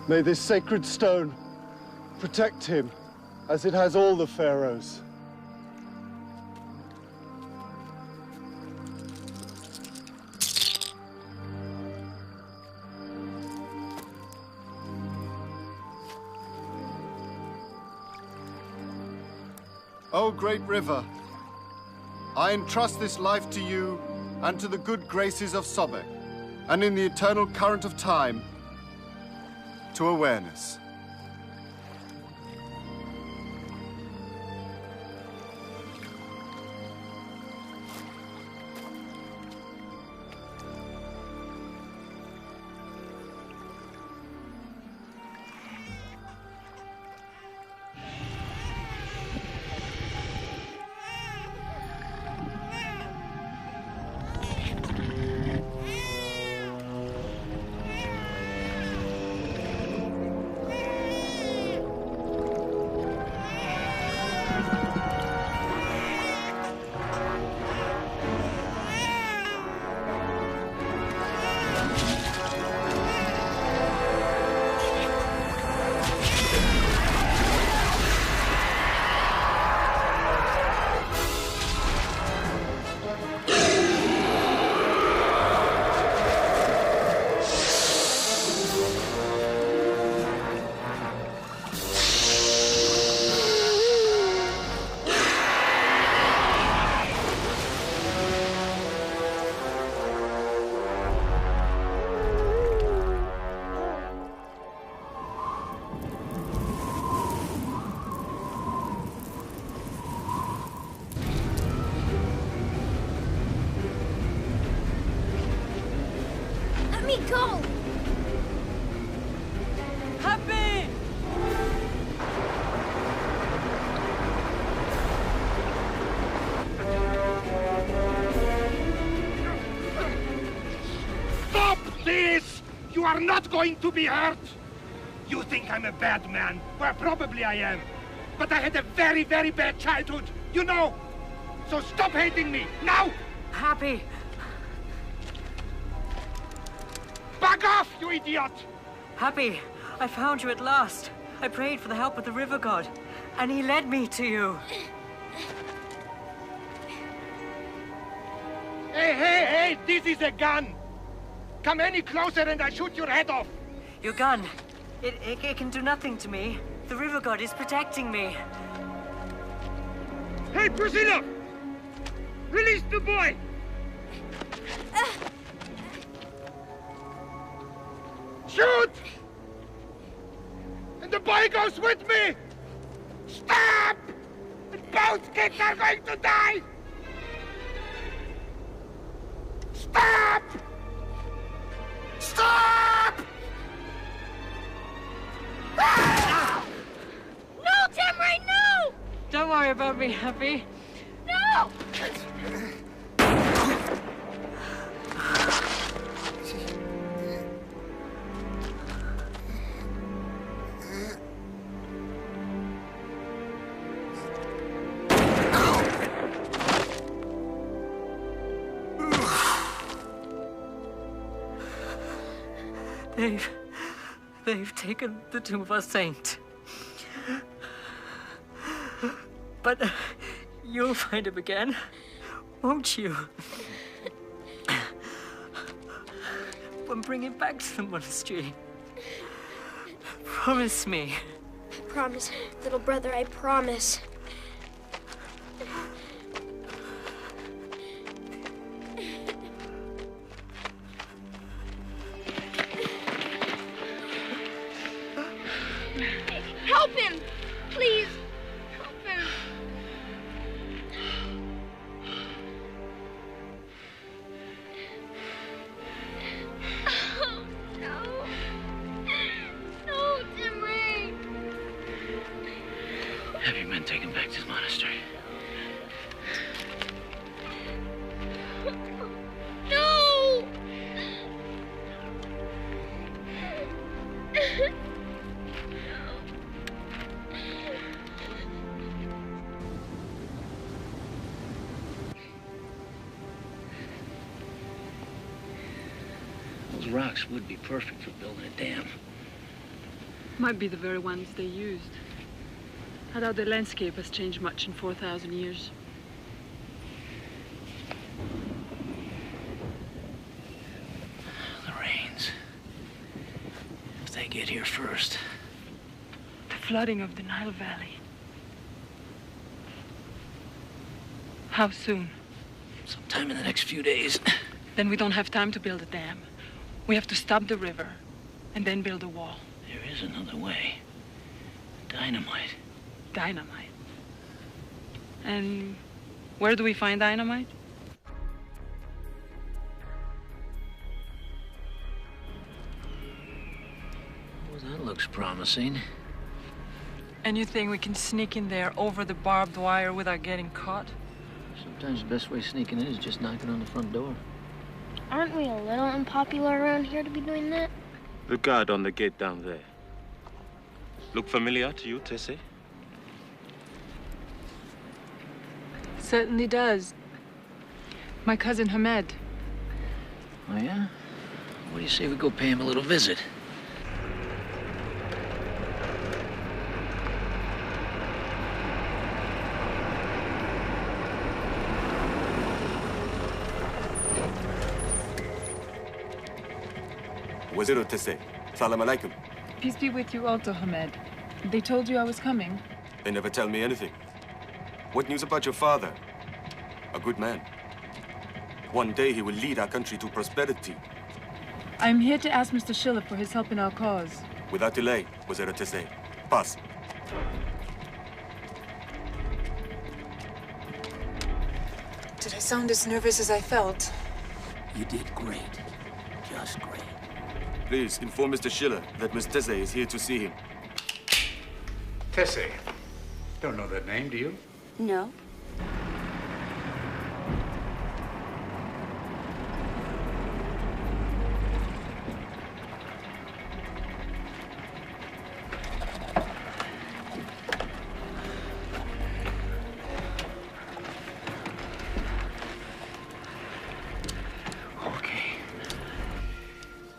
May this sacred stone protect him, as it has all the pharaohs. O great river, I entrust this life to you and to the good graces of Sobek, and in the eternal current of time, to awareness. Go! Happy! Stop this! You are not going to be hurt! You think I'm a bad man? Well, probably I am. But I had a very, very bad childhood, you know! So stop hating me, now! Happy! Back off, you idiot! Happy, I found you at last. I prayed for the help of the river god, and he led me to you. Hey, hey, hey, this is a gun! Come any closer and I shoot your head off! Your gun, it can do nothing to me. The river god is protecting me. Hey, Priscilla! Release the boy! Shoot! And the boy goes with me! Stop! And both kids are going to die! Stop! Stop! Ah! No, Tamray, no! Don't worry about me, Happy. No! They've taken the tomb of our saint. But you'll find him again, won't you? We'll bring him back to the monastery. Promise me. I promise, little brother, I promise. Help him! Please! Help him! Oh, no. No, Timmy! Have your men taken back to the monastery. No! Those rocks would be perfect for building a dam. Might be the very ones they used. I doubt the landscape has changed much in 4,000 years. The rains. If they get here first. The flooding of the Nile Valley. How soon? Sometime in the next few days. Then we don't have time to build a dam. We have to stop the river and then build a wall. There is another way. Dynamite. Dynamite. And where do we find dynamite? Well, that looks promising. And you think we can sneak in there over the barbed wire without getting caught? Sometimes the best way sneaking in is just knocking on the front door. Aren't we a little unpopular around here to be doing that? The guard on the gate down there. Look familiar to you, Tessie? Certainly does. My cousin Hamed. Oh, yeah? What do you say we go pay him a little visit? Wazir Tessie, salam alaikum. Peace be with you also, Hamed. They told you I was coming. They never tell me anything. What news about your father? A good man. One day he will lead our country to prosperity. I'm here to ask Mr. Schiller for his help in our cause. Without delay, Wazir Tessie. Pass. Did I sound as nervous as I felt? You did great. Just great. Please inform Mr. Schiller that Miss Tessie is here to see him. Tessie. Don't know that name, do you? No.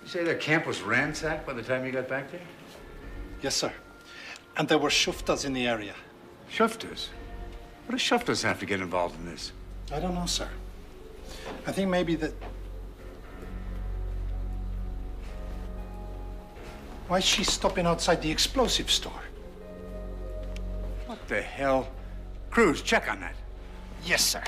You say that camp was ransacked by the time you got back there? Yes, sir. And there were shuftas in the area. Shuftas? What does shuftas have to get involved in this? I don't know, sir. I think maybe that... Why is she stopping outside the explosive store? What the hell? Cruz, check on that. Yes, sir.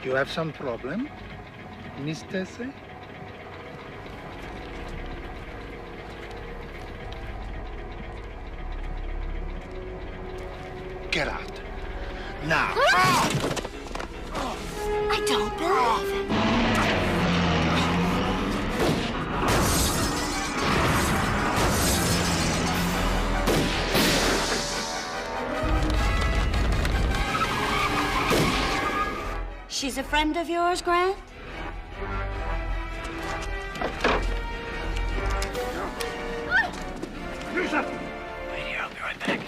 You have some problem, Miss Tessie? Get out. Now. I don't believe it. She's a friend of yours, Grant? Wait here, I'll be right back.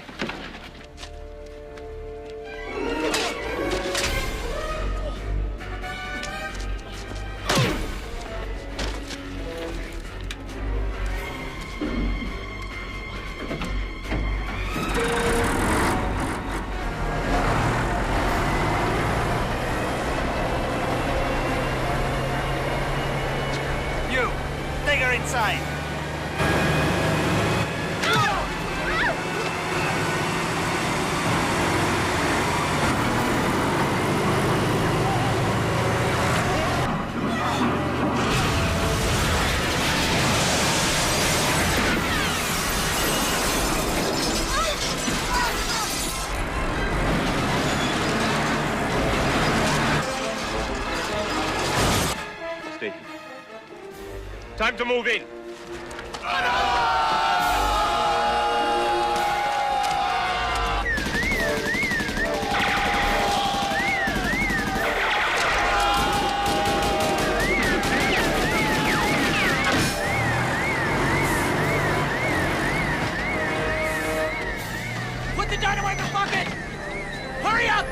Inside. Stay here. Time to move in. Put the the dynamite in the bucket! Hurry up!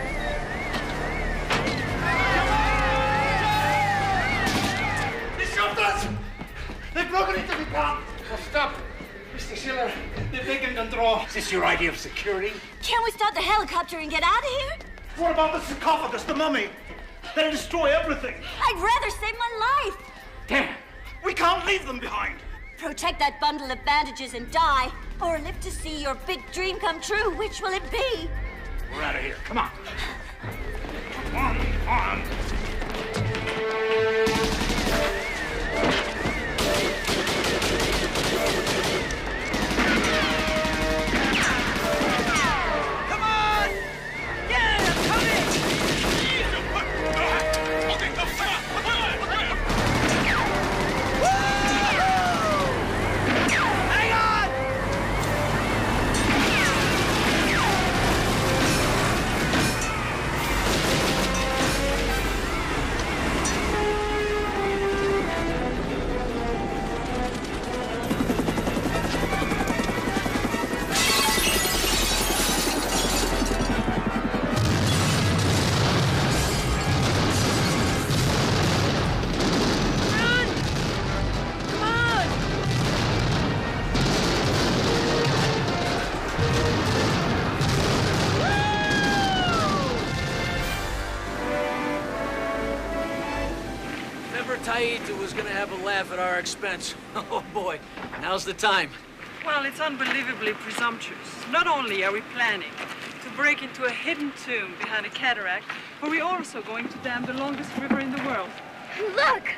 They shot us! They've broken into the camp! Oh, stop! Mr. Schiller, they're taking control. Is this your idea of security? Can't we start the helicopter and get out of here? What about the sarcophagus, the mummy? They'll destroy everything. I'd rather save my life. Damn! We can't leave them behind. Protect that bundle of bandages and die, or live to see your big dream come true. Which will it be? We're out of here. Come on. Come on. Taita was gonna have a laugh at our expense. Oh boy, now's the time. Well, it's unbelievably presumptuous. Not only are we planning to break into a hidden tomb behind a cataract, but we're also going to dam the longest river in the world. Look!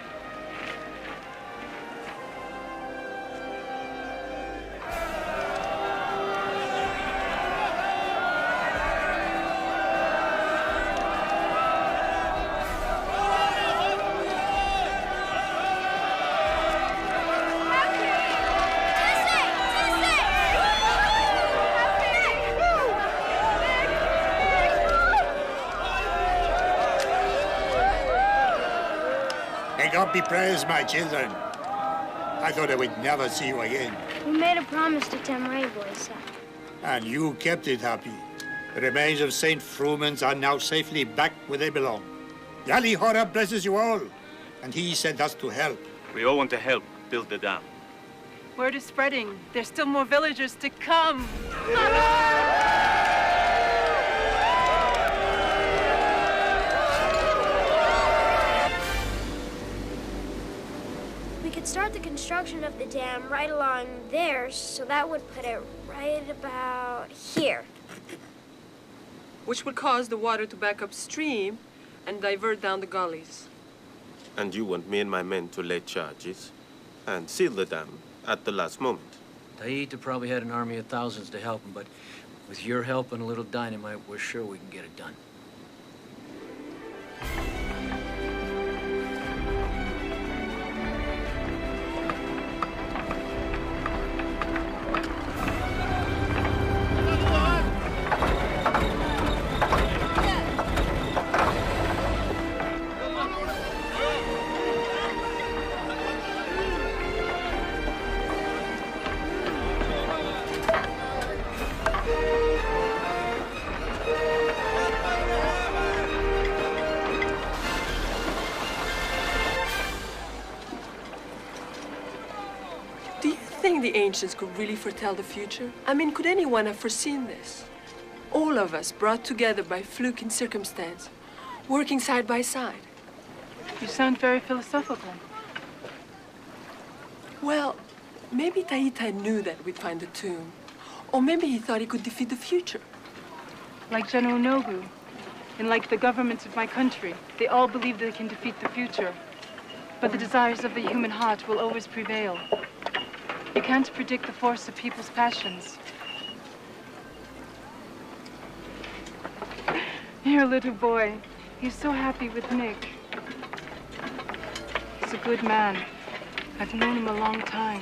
May God be praised, my children. I thought I would never see you again. We made a promise to tell my boys. And you kept it, Happy. The remains of Saint Frumens are now safely back where they belong. Yali Hora blesses you all, and he sent us to help. We all want to help build the dam. Word is spreading. There's still more villagers to come. We could start the construction of the dam right along there, so that would put it right about here. Which would cause the water to back upstream and divert down the gullies. And you want me and my men to lay charges and seal the dam at the last moment? Taita probably had an army of thousands to help him, but with your help and a little dynamite, we're sure we can get it done. The ancients could really foretell the future? I mean, could anyone have foreseen this? All of us brought together by fluke and circumstance, working side by side. You sound very philosophical. Well, maybe Taita knew that we'd find the tomb. Or maybe he thought he could defeat the future. Like General Nobu, and like the governments of my country, they all believe they can defeat the future. But the desires of the human heart will always prevail. You can't predict the force of people's passions. Your little boy, he's so happy with Nick. He's a good man. I've known him a long time.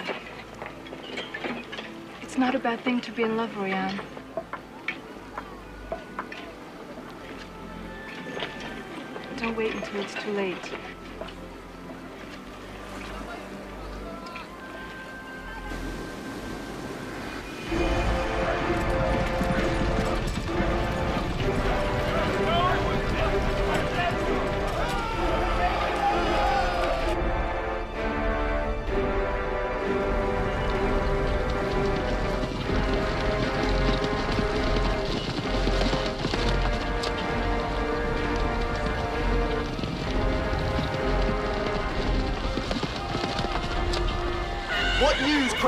It's not a bad thing to be in love, Royanne. Don't wait until it's too late.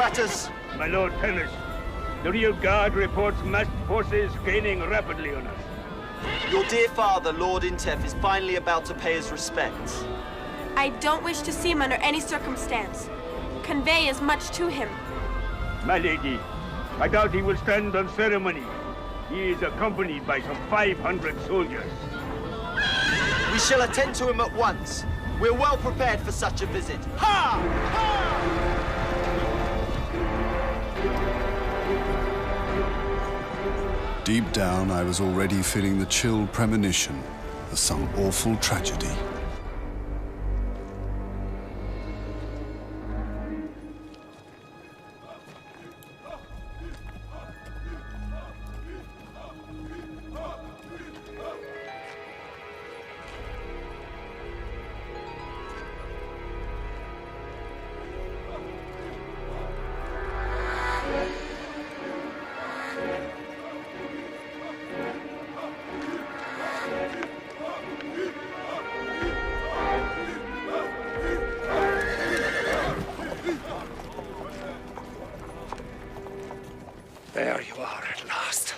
Kratos! My lord Tanus, the real guard reports massed forces gaining rapidly on us. Your dear father, Lord Intef, is finally about to pay his respects. I don't wish to see him under any circumstance. Convey as much to him. My lady, I doubt he will stand on ceremony. He is accompanied by some 500 soldiers. We shall attend to him at once. We're well prepared for such a visit. Ha! Deep down, I was already feeling the chill premonition of some awful tragedy. There you are at last.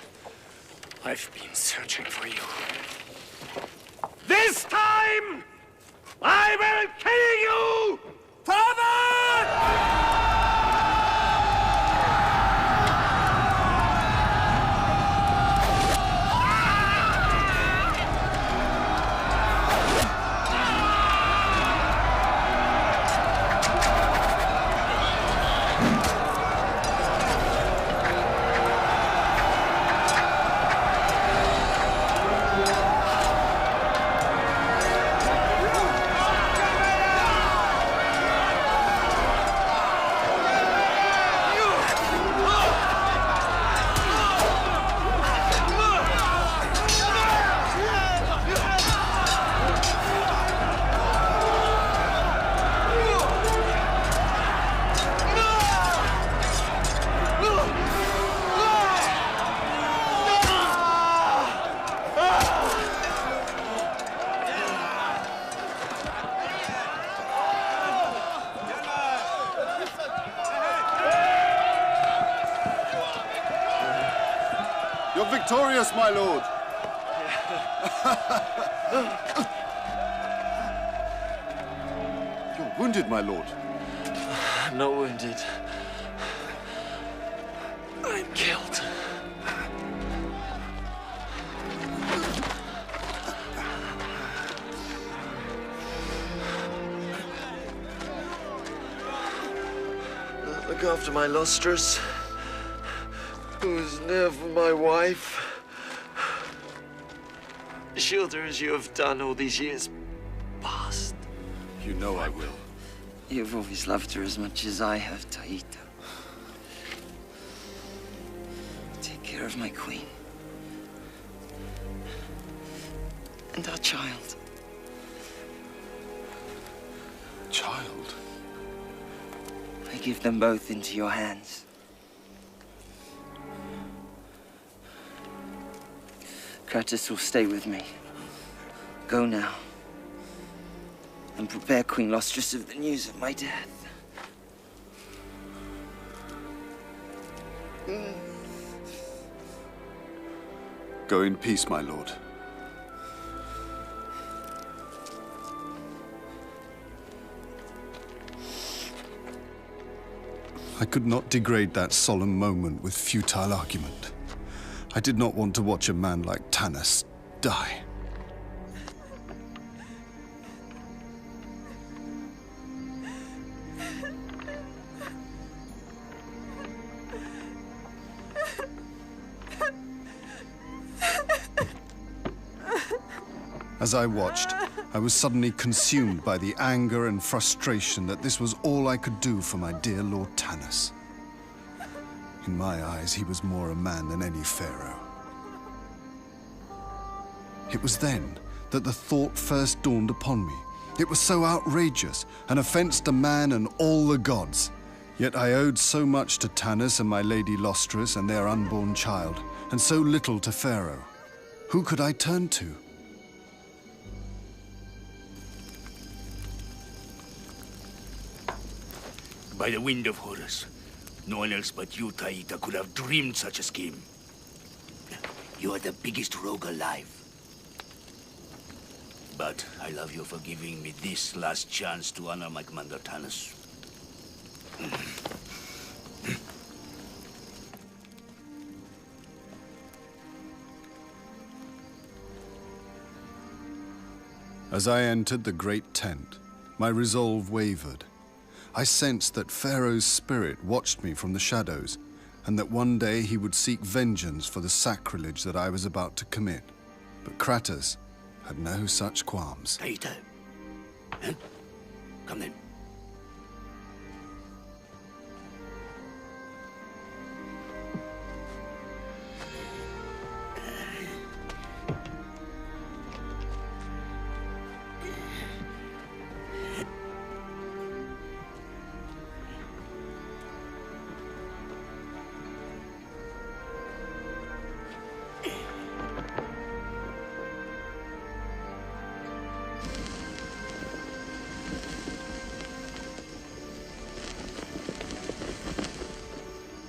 I've been searching for you. This time, I will kill you! Father! You're victorious, my lord. You're wounded, my lord. I'm not wounded. I'm killed. Look after my Lostris, who was never my wife. Shield her as you have done all these years past. You know I will. You've always loved her as much as I have, Taita. Take care of my queen. And our child. Child? I give them both into your hands. Kratos will stay with me. Go now. And prepare Queen Lostris of the news of my death. Go in peace, my lord. I could not degrade that solemn moment with futile argument. I did not want to watch a man like Tanus die. As I watched, I was suddenly consumed by the anger and frustration that this was all I could do for my dear Lord Tanus. In my eyes, he was more a man than any pharaoh. It was then that the thought first dawned upon me. It was so outrageous, an offense to man and all the gods. Yet I owed so much to Tanus and my lady Lostris and their unborn child, and so little to Pharaoh. Who could I turn to? By the wind of Horus, No one else but you, Taita, could have dreamed such a scheme. You are the biggest rogue alive. But I love you for giving me this last chance to honor my commander, Tanus. As I entered the great tent, my resolve wavered. I sensed that Pharaoh's spirit watched me from the shadows, and that one day he would seek vengeance for the sacrilege that I was about to commit. But Kratos had no such qualms. Taita. Huh? Come then.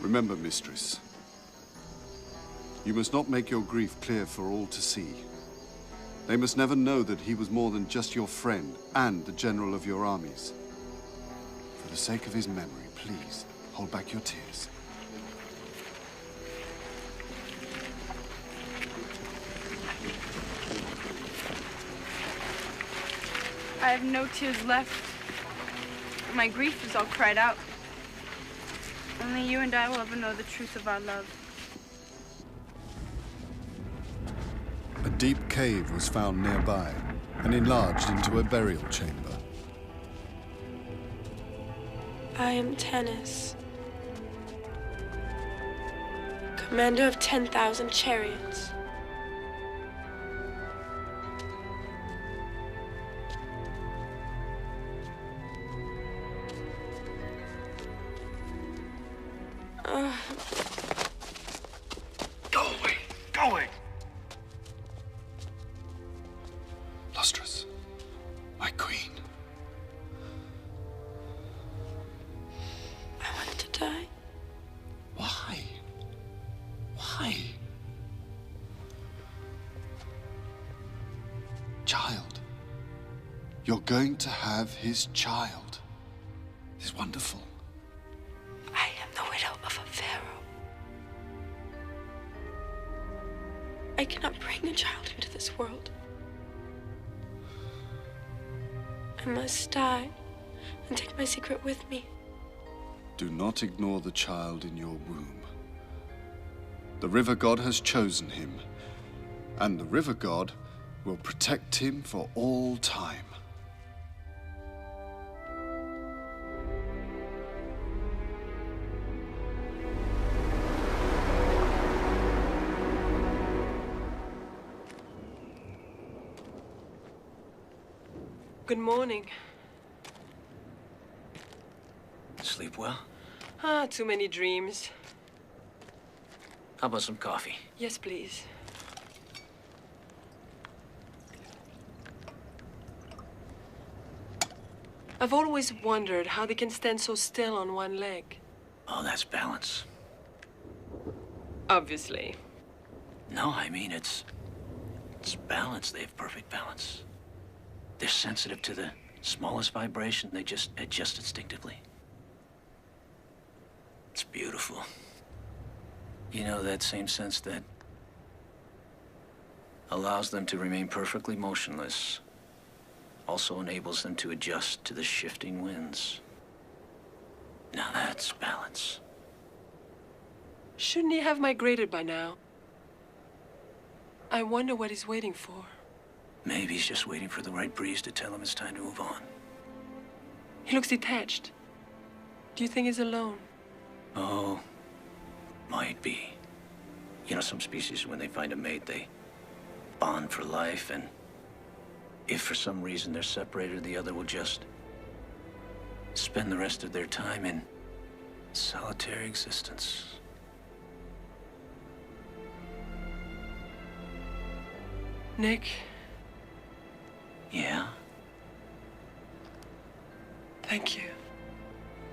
Remember, mistress, you must not make your grief clear for all to see. They must never know that he was more than just your friend and the general of your armies. For the sake of his memory, please, hold back your tears. I have no tears left. My grief is all cried out. Only you and I will ever know the truth of our love. A deep cave was found nearby and enlarged into a burial chamber. I am Tanus, commander of 10,000 chariots. Go away! Go away! Lostris, my queen. I want to die. Why? Why? Child. You're going to have his child. It's wonderful. I am the widow of a pharaoh. I cannot bring a child into this world. I must die and take my secret with me. Do not ignore the child in your womb. The river god has chosen him, and the river god will protect him for all time. Good morning. Sleep well? Too many dreams. How about some coffee? Yes, please. I've always wondered how they can stand so still on one leg. Oh, that's balance. Obviously. No, I mean, it's balance. They have perfect balance. They're sensitive to the smallest vibration. They just adjust instinctively. It's beautiful. You know, that same sense that allows them to remain perfectly motionless also enables them to adjust to the shifting winds. Now that's balance. Shouldn't he have migrated by now? I wonder what he's waiting for. Maybe he's just waiting for the right breeze to tell him it's time to move on. He looks detached. Do you think he's alone? Oh, might be. You know, some species, when they find a mate, they bond for life, and if for some reason they're separated, the other will just spend the rest of their time in solitary existence. Nick? Yeah? Thank you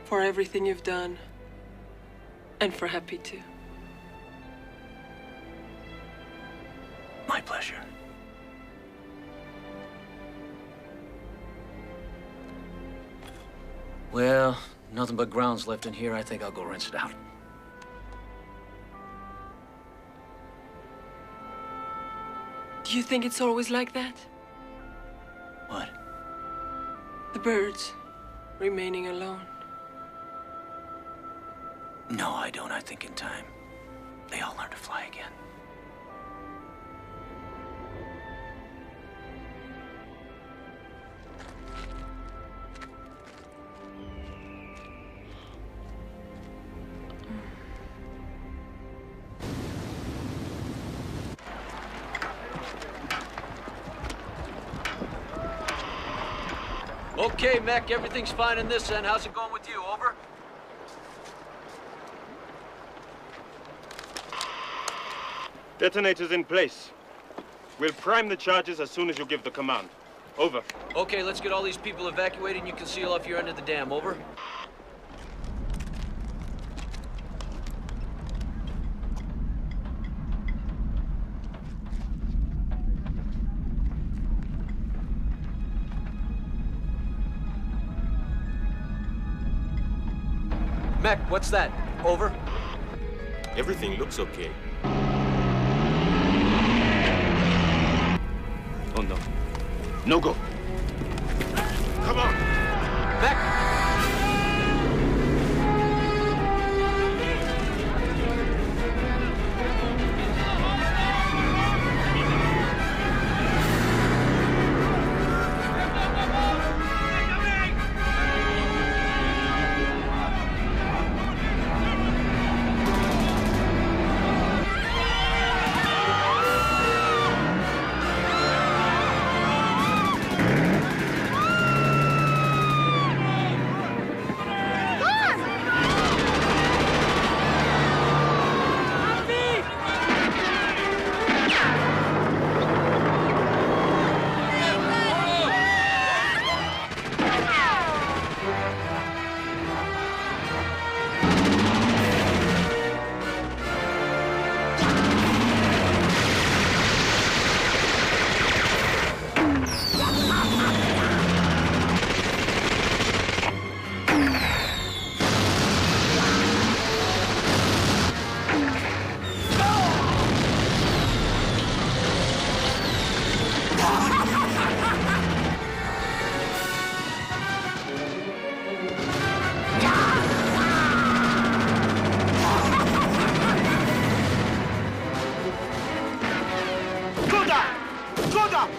for everything you've done. And for Happy too. My pleasure. Well, nothing but grounds left in here. I think I'll go rinse it out. Do you think it's always like that? What? The birds remaining alone. No, I don't. I think in time, they all learn to fly again. Okay, Mech, everything's fine in this end. How's it going with you? Over? Detonators in place. We'll prime the charges as soon as you give the command. Over. Okay, let's get all these people evacuated and you can seal off your end of the dam. Over? Mech, what's that? Over? Everything looks okay. Oh no. No go. Come on! Mech!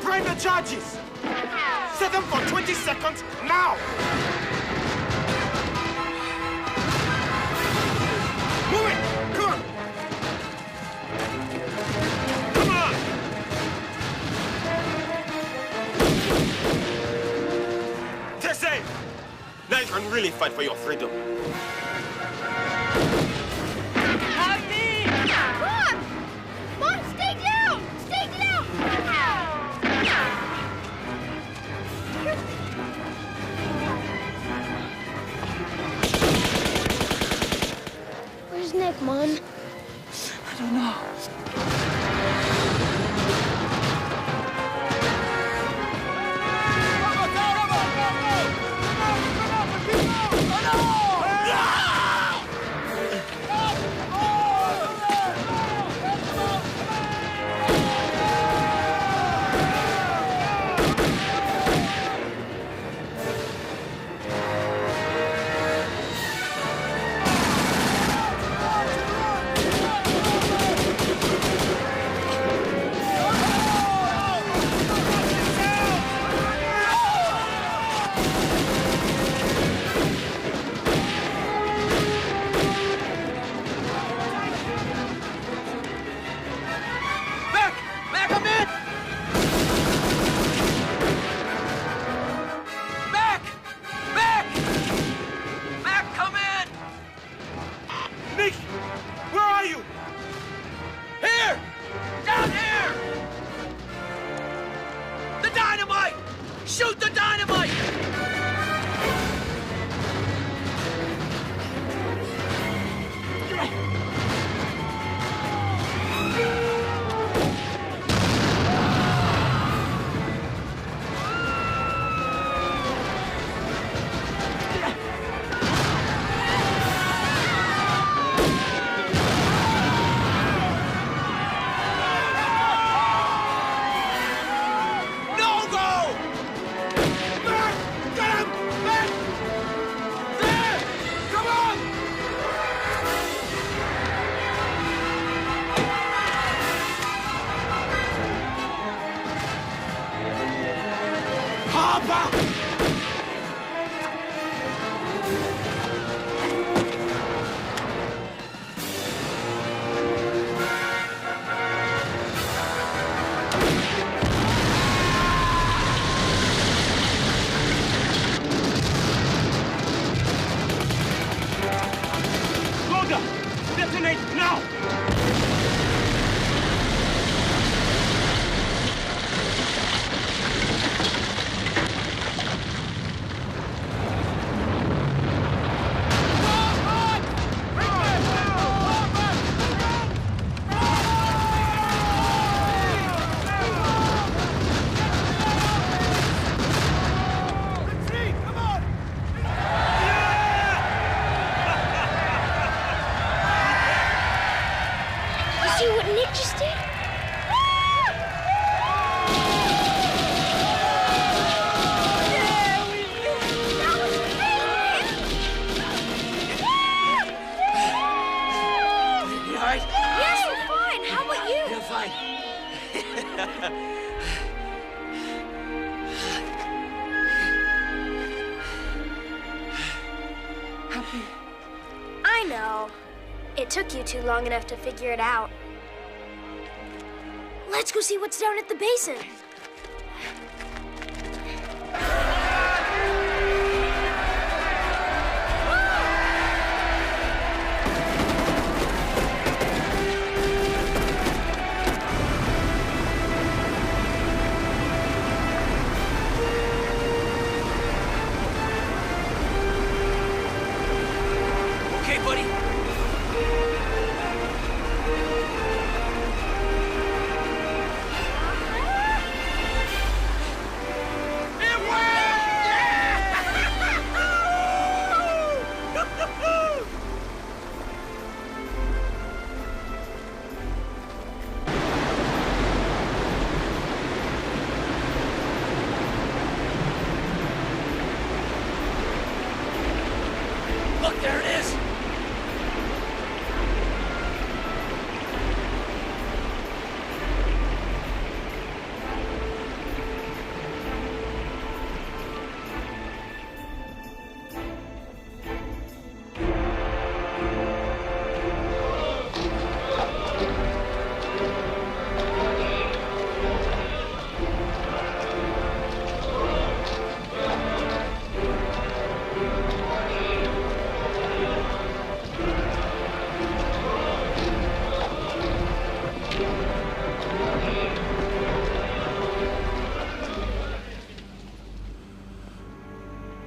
Prime the charges! Set them for 20 seconds, now! Move it! Come on! Come on! They're safe! Now you can really fight for your freedom. Mom? I don't know. Shoot the dynamite! Detonate now! I know. It took you too long enough to figure it out. Let's go see what's down at the basin.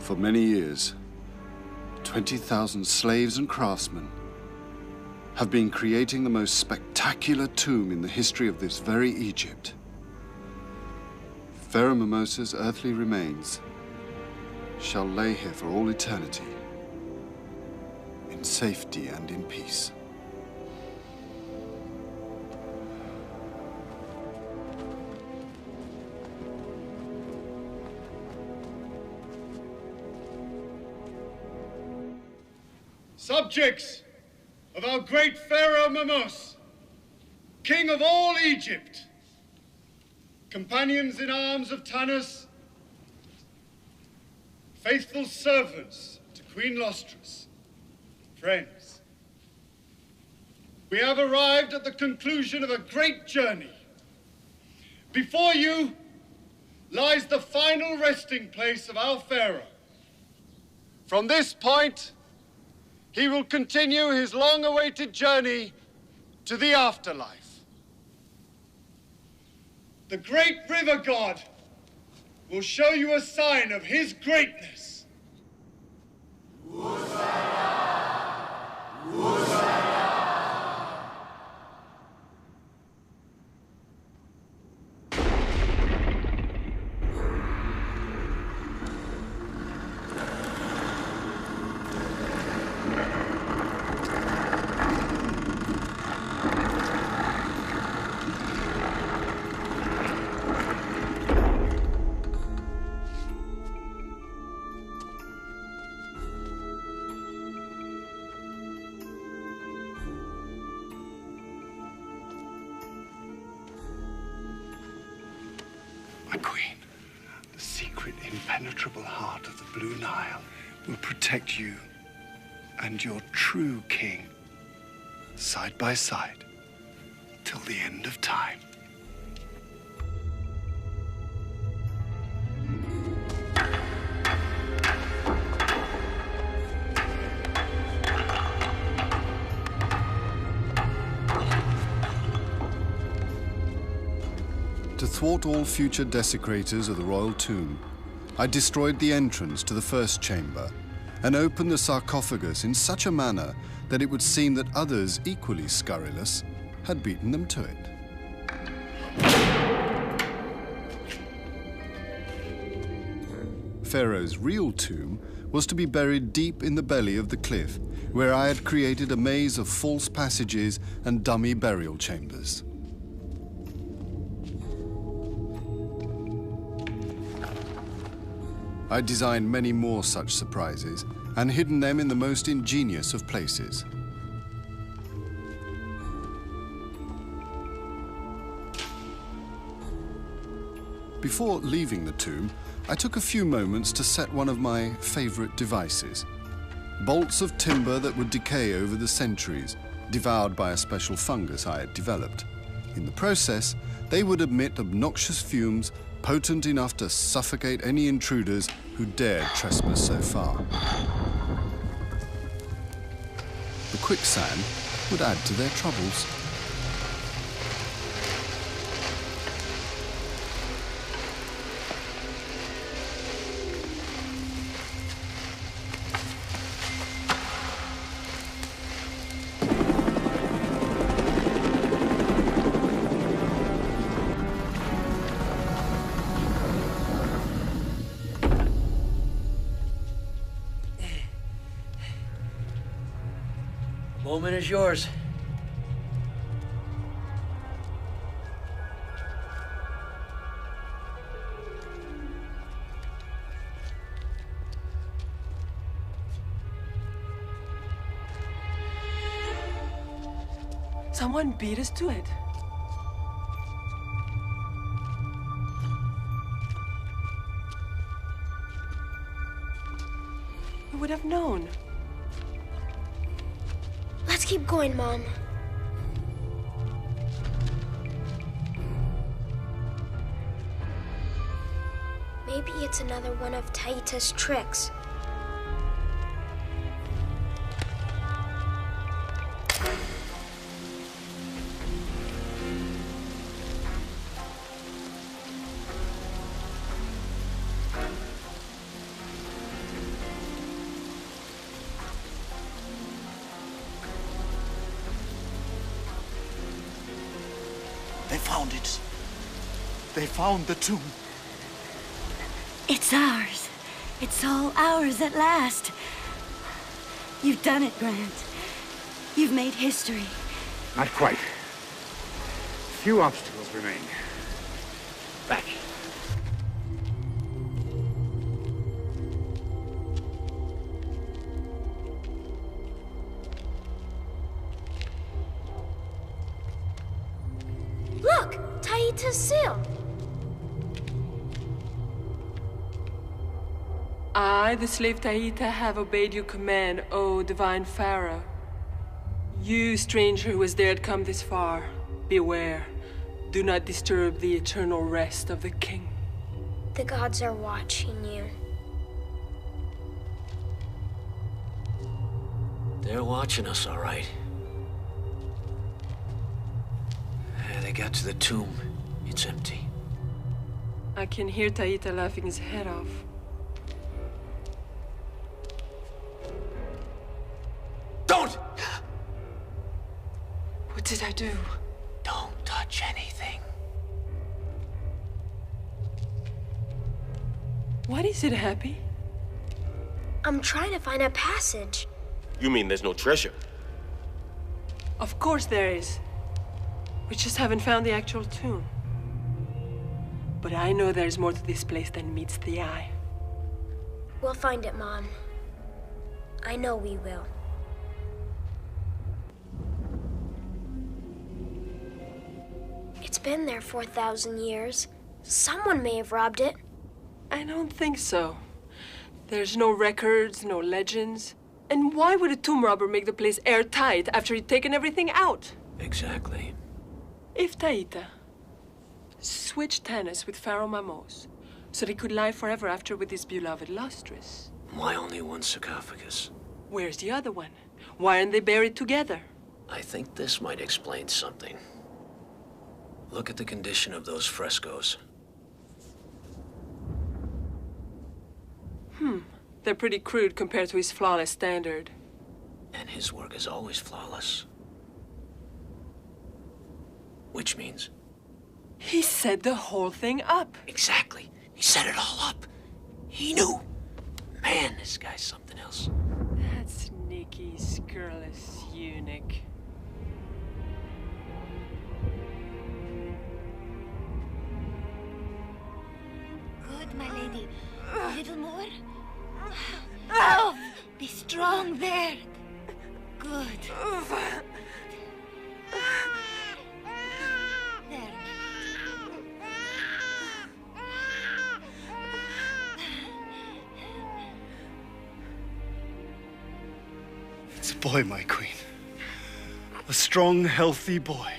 For many years, 20,000 slaves and craftsmen have been creating the most spectacular tomb in the history of this very Egypt. Pharaoh Mamose's earthly remains shall lay here for all eternity, in safety and in peace. Subjects of our great Pharaoh Mamose, king of all Egypt, companions in arms of Tanus, faithful servants to Queen Lostris, friends, we have arrived at the conclusion of a great journey. Before you lies the final resting place of our Pharaoh. From this point, he will continue his long-awaited journey to the afterlife. The great river god will show you a sign of his greatness. My queen, the secret, impenetrable heart of the Blue Nile will protect you and your true king side by side till the end of time. thwart all future desecrators of the royal tomb, I destroyed the entrance to the first chamber and opened the sarcophagus in such a manner that it would seem that others equally scurrilous had beaten them to it. Pharaoh's real tomb was to be buried deep in the belly of the cliff, where I had created a maze of false passages and dummy burial chambers. I designed many more such surprises and hidden them in the most ingenious of places. Before leaving the tomb, I took a few moments to set one of my favorite devices. Bolts of timber that would decay over the centuries, devoured by a special fungus I had developed. In the process, they would emit obnoxious fumes potent enough to suffocate any intruders who dared trespass so far. The quicksand would add to their troubles. Moment is yours. Someone beat us to it. We would have known. Let's keep going, Mom. Maybe it's another one of Taita's tricks. They found it. They found the tomb. It's ours. It's all ours at last. You've done it, Grant. You've made history. Not quite. Few obstacles remain. Back. Look! Taita's seal! I, the slave Taita, have obeyed your command, O divine Pharaoh. You, stranger who has dared come this far, beware. Do not disturb the eternal rest of the king. The gods are watching you. They're watching us, all right. They got to the tomb. It's empty. I can hear Taita laughing his head off. Don't! What did I do? Don't touch anything. What is it, Happy? I'm trying to find a passage. You mean there's no treasure? Of course there is. We just haven't found the actual tomb. But I know there's more to this place than meets the eye. We'll find it, Mom. I know we will. It's been there 4,000 years. Someone may have robbed it. I don't think so. There's no records, no legends. And why would a tomb robber make the place airtight after he'd taken everything out? Exactly. If Taita switched Tanus with Pharaoh Mamose so that he could lie forever after with his beloved Lostris. Why only one sarcophagus? Where's the other one? Why aren't they buried together? I think this might explain something. Look at the condition of those frescoes. They're pretty crude compared to his flawless standard. And his work is always flawless. Which means? He set the whole thing up. Exactly. He set it all up. He knew. Man, this guy's something else. That sneaky, scurrilous eunuch. Good, my lady. A little more. Oh, be strong there. Good. There. It's a boy, my queen. A strong, healthy boy.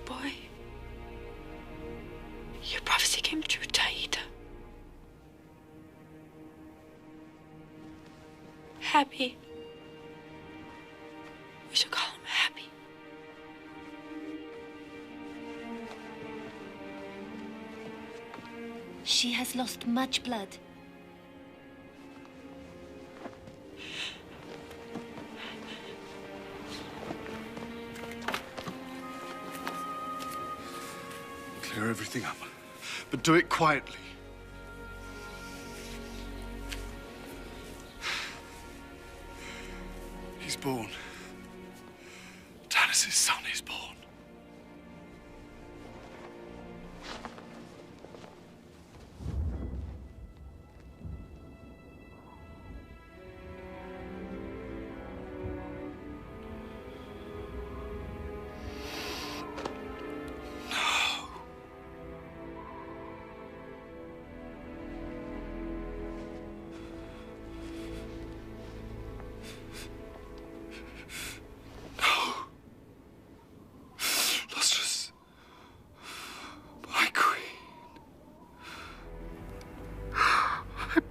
Boy. Your prophecy came true, Taita. Happy. We shall call him Happy. She has lost much blood. Clear everything up, but do it quietly. He's born. Tanus' son is born.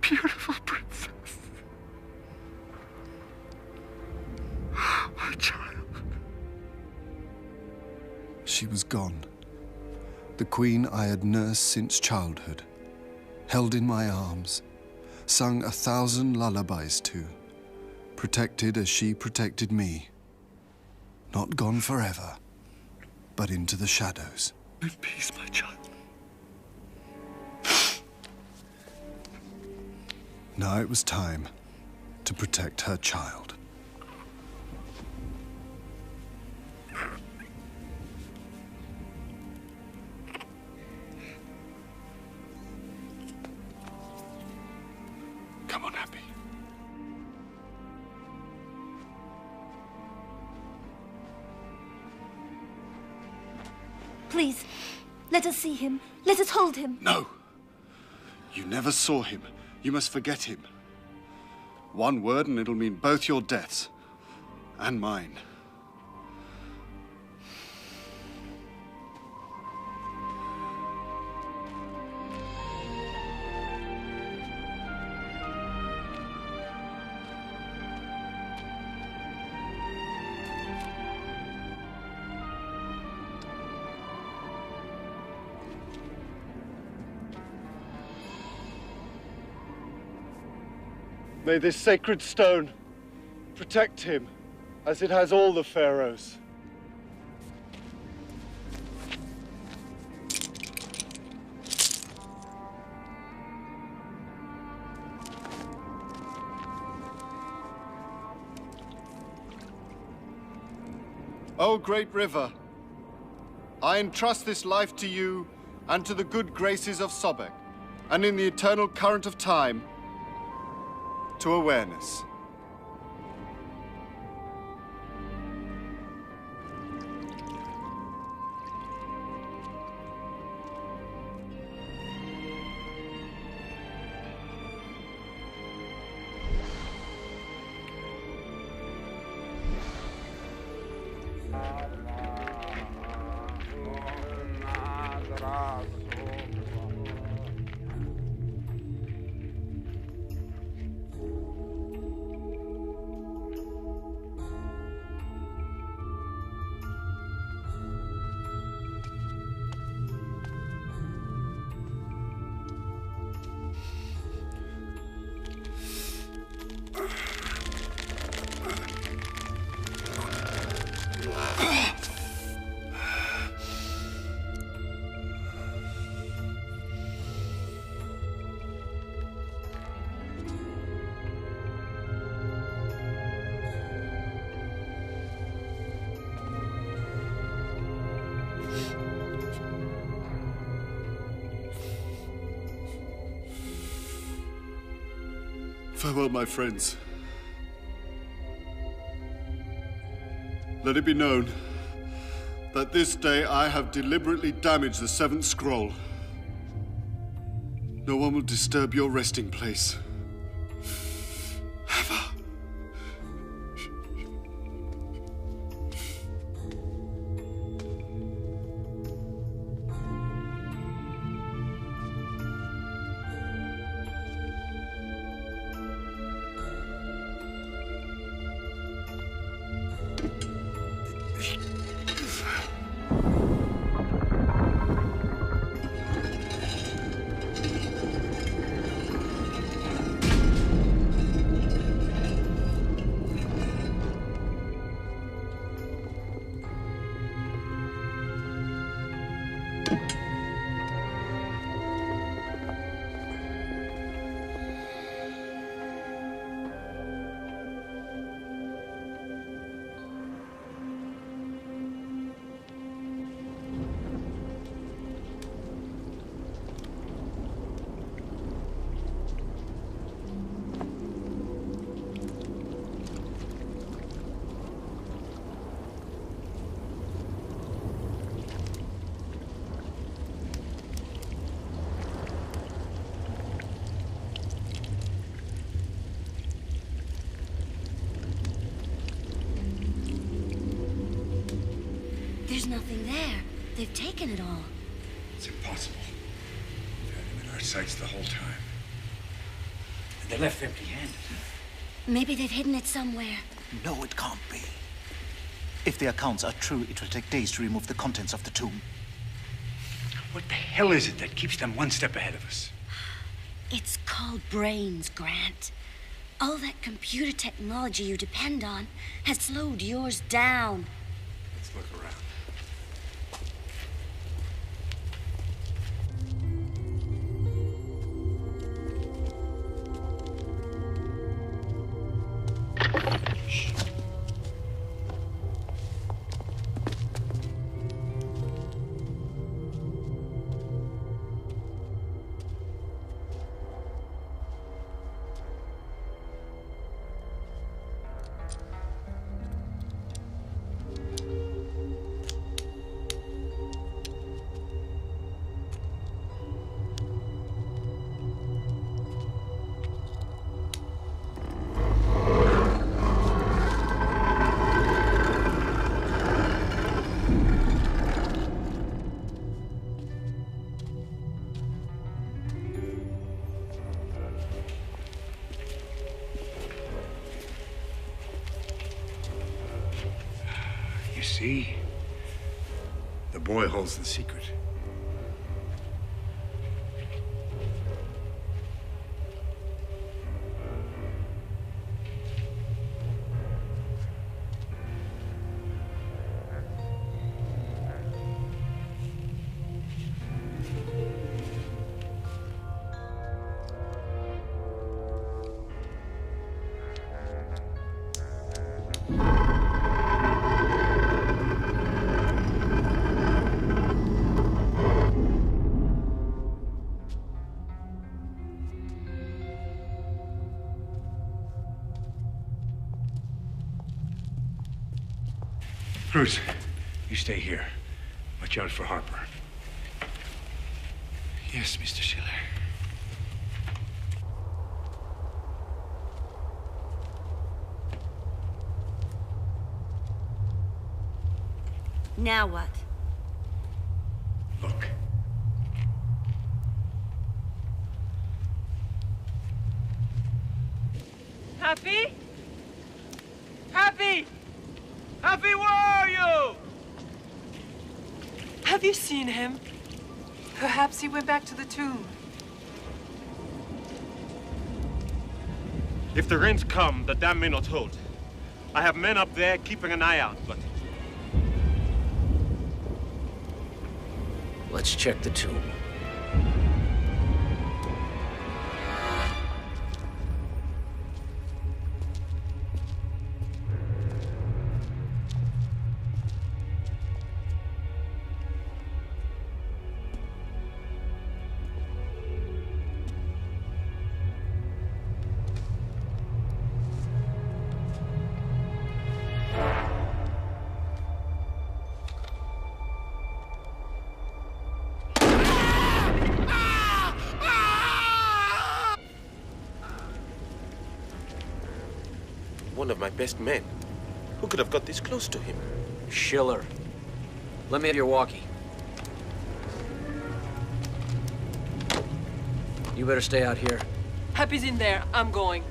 Beautiful princess. My child. She was gone. The queen I had nursed since childhood, held in my arms, sung 1,000 lullabies to, protected as she protected me. Not gone forever, but into the shadows. In peace, my child. Now it was time to protect her child. Come on, Happy. Please, let us see him. Let us hold him. No. You never saw him. You must forget him. One word and it'll mean both your deaths. And mine. May this sacred stone protect him, as it has all the pharaohs. O great river, I entrust this life to you and to the good graces of Sobek, and in the eternal current of time, to awareness. Farewell, my friends. Let it be known that this day I have deliberately damaged the seventh scroll. No one will disturb your resting place. Ever. There's nothing there. They've taken it all. It's impossible. We've had him in our sights the whole time. And they left empty-handed. Maybe they've hidden it somewhere. No, it can't be. If the accounts are true, it will take days to remove the contents of the tomb. What the hell is it that keeps them one step ahead of us? It's called brains, Grant. All that computer technology you depend on has slowed yours down. Let's look around. See? The boy holds the secret. Cruz, you stay here. Watch out for Harper. Yes, Mr. Schiller. Now what? Look. Happy? Happy! Happy, where are you? Have you seen him? Perhaps he went back to the tomb. If the rains come, the dam may not hold. I have men up there keeping an eye out, but... Let's check the tomb. one of my best men. Who could have got this close to him? Schiller. Let me have your walkie. You better stay out here. Happy's in there. I'm going.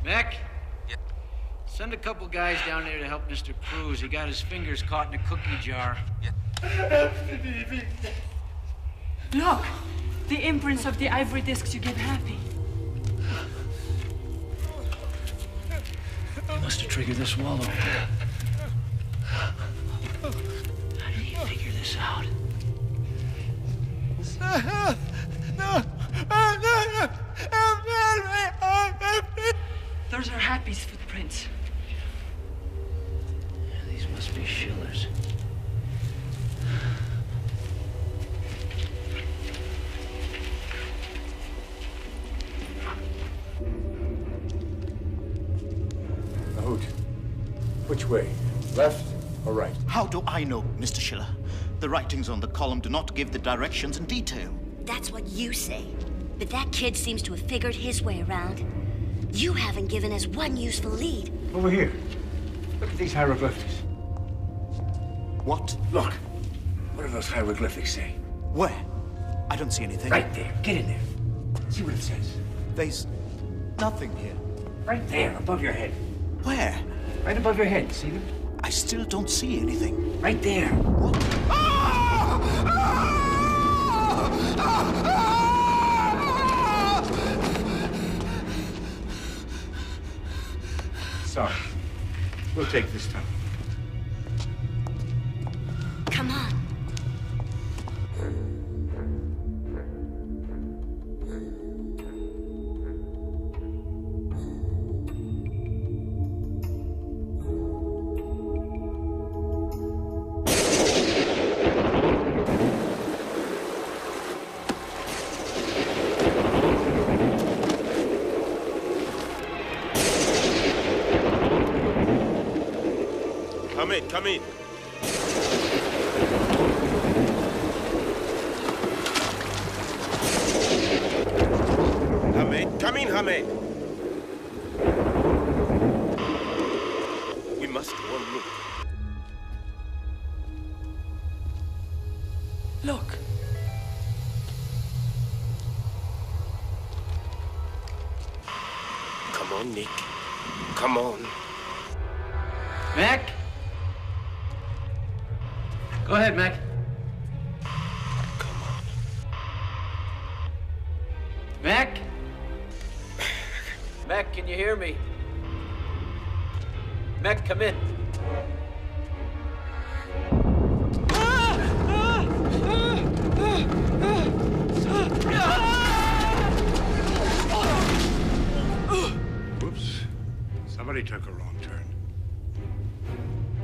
Mac? Send a couple guys down there to help Mr. Cruz. He got his fingers caught in a cookie jar. Look! The imprints of the ivory discs you gave Happy. He must have triggered this wall open. How did he figure this out? Those are Happy's footprints. These must be Schiller's. Mahout, which way? Left or right? How do I know, Mr. Schiller? The writings on the column do not give the directions in detail. That's what you say. But that kid seems to have figured his way around. You haven't given us one useful lead. Over here. Look at these hieroglyphics. What? Look. What do those hieroglyphics say? Where? I don't see anything. Right there. Get in there. See what it says. There's nothing here. Right there, above your head. Where? Right above your head. See them? I still don't see anything. Right there. What? Sorry. We'll take this time. Come on. Come in. Come in, Hamed. We must go and look. Look. Come on, Nick. Come on. Mac? Go ahead, Mac. Come on. Mac? Mac, can you hear me? Mac, come in. Whoops. Somebody took a wrong turn.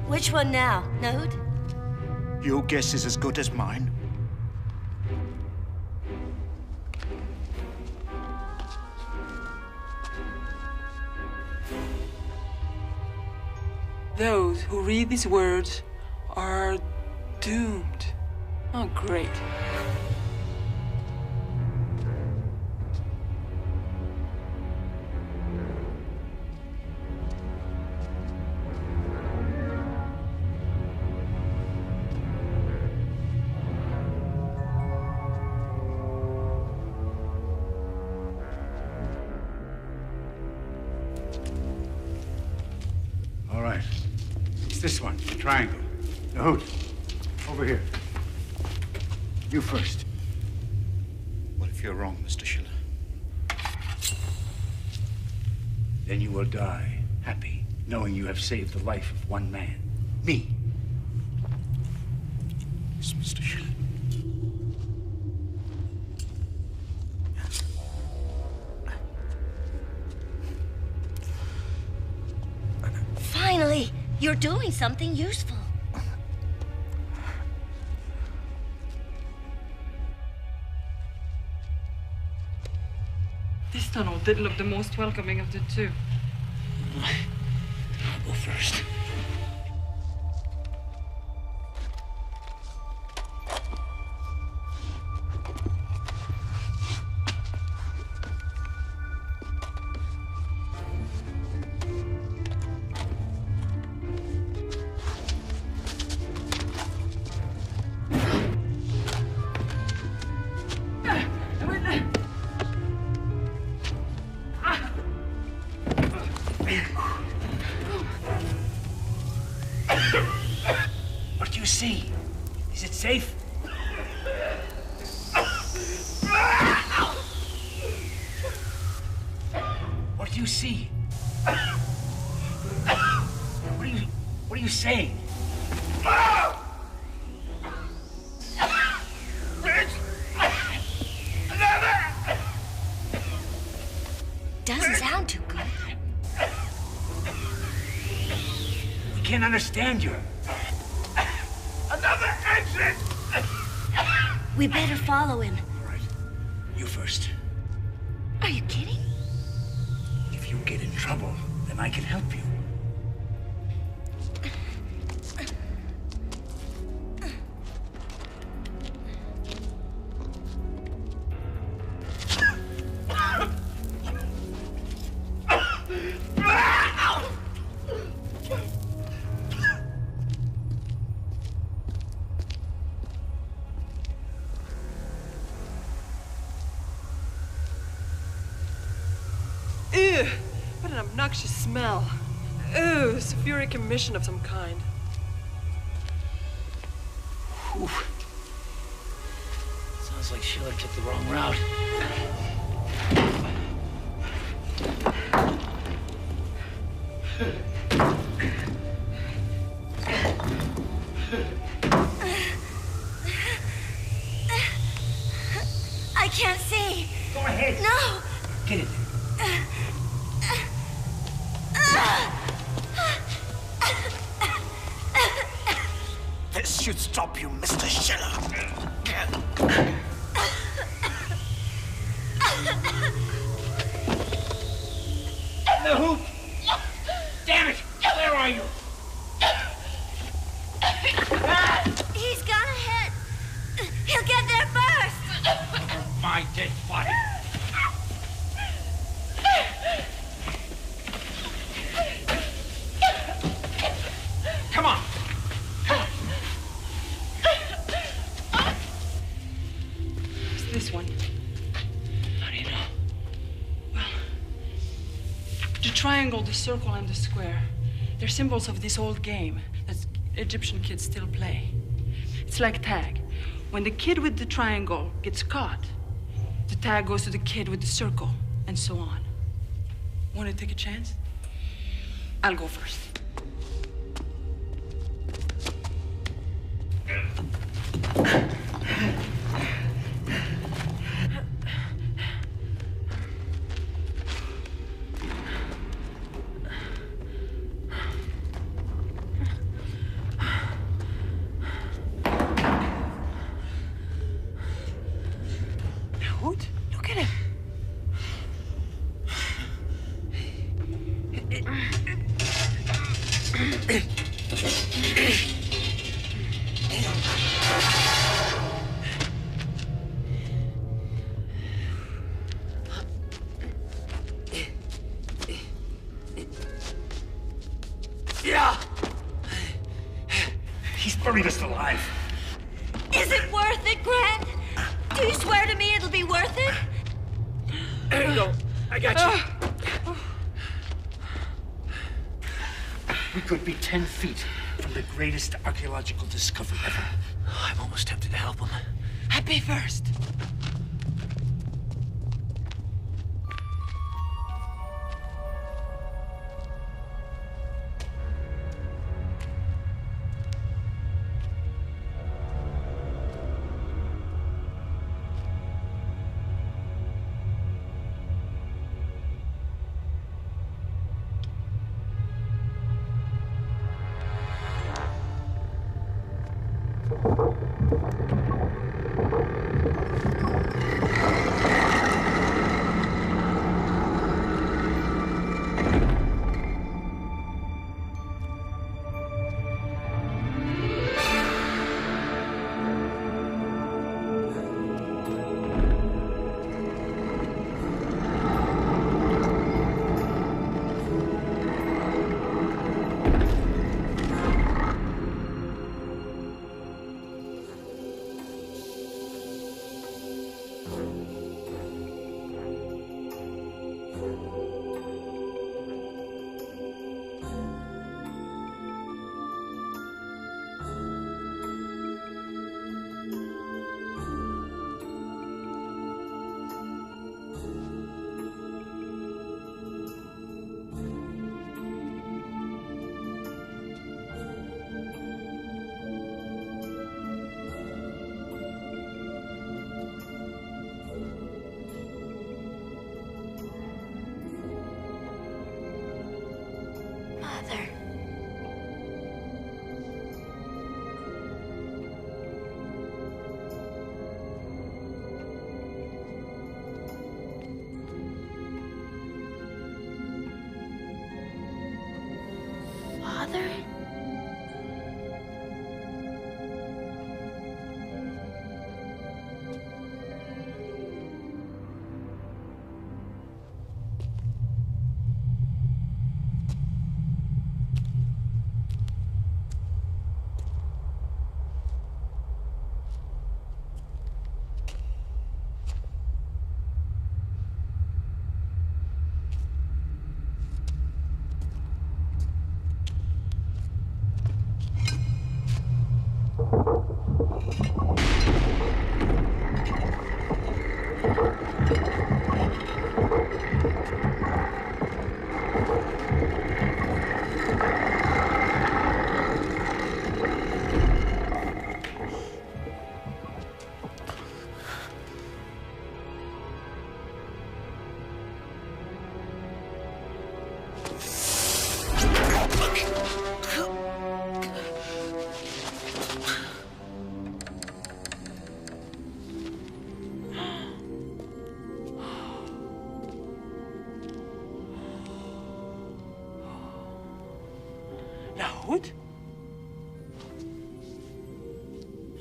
Which one now, Node? Your guess is as good as mine. Those who read these words are doomed. Oh, great. All right. It's this one, the triangle. Mahout, over here. You first. What if you're wrong, Mr. Schiller? Then you will die, happy, knowing you have saved the life of one man. Me. Yes, Mr. Schiller. You're doing something useful. This tunnel did look the most welcoming of the two. I'll go first. What do you see? Is it safe? What do you see? What are you saying? Doesn't sound too good. We can't understand you. Another exit! We better follow him. All right, you first. Are you kidding? If you get in trouble, then I can help you. Ew, what an obnoxious smell. Ew, sulfuric emission of some kind. Whew. Sounds like Sheila took the wrong route. I can't see. Go ahead. No. Get it. This should stop you, Mr. Schiller. The hoop! Damn it! Where are you? He's gone ahead. He'll get there first. Over my dead body. Come on. It's this one. How do you know? Well, the triangle, the circle, and the square, they're symbols of this old game that Egyptian kids still play. It's like tag. When the kid with the triangle gets caught, the tag goes to the kid with the circle, and so on. Want to take a chance? I'll go first. Look at him. Yeah! He's buried us alive. Is it worth it, Grant? Do you swear to me it'll be worth it? There you go. I got you. We could be 10 feet from the greatest archaeological discovery ever. I'm almost tempted to help him. Happy first.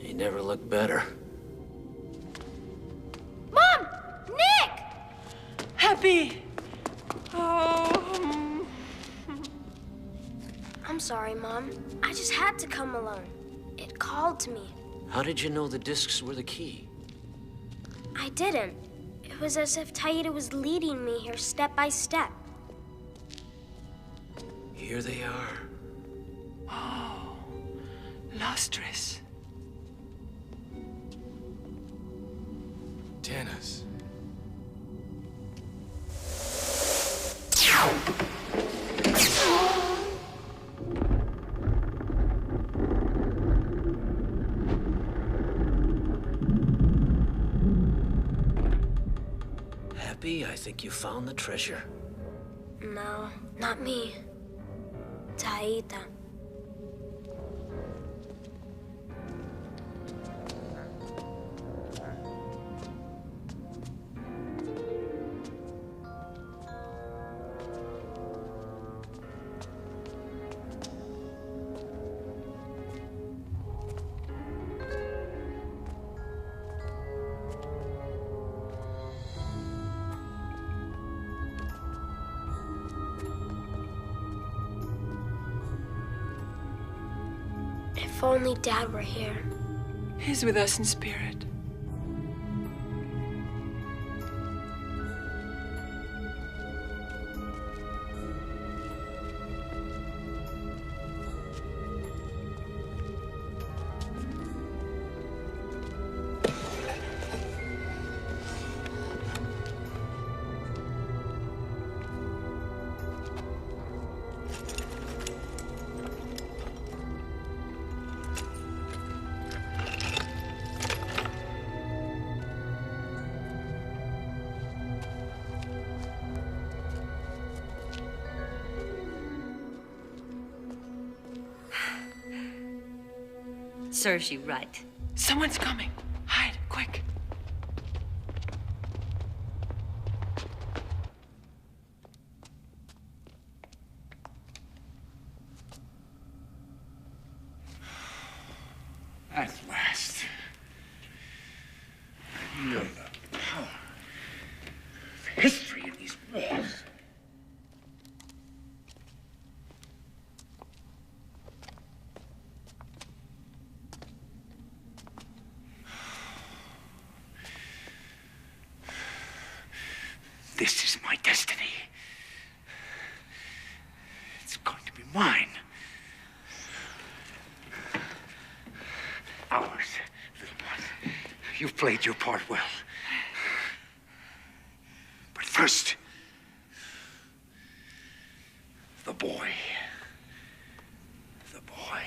He never looked better. Mom! Nick! Happy! Oh. I'm sorry, Mom. I just had to come alone. It called to me. How did you know the discs were the key? I didn't. It was as if Taita was leading me here step by step. Here they are. Oh, Lostris. Tanus. Happy, I think you found the treasure. No, not me. Taita. If only Dad were here. He's with us in spirit. serves you right. Someone's coming. Hide, quick. At last. I know the power of history in these walls. This is my destiny. It's going to be mine. Ours, little one. You've played your part well. But first, the boy. The boy.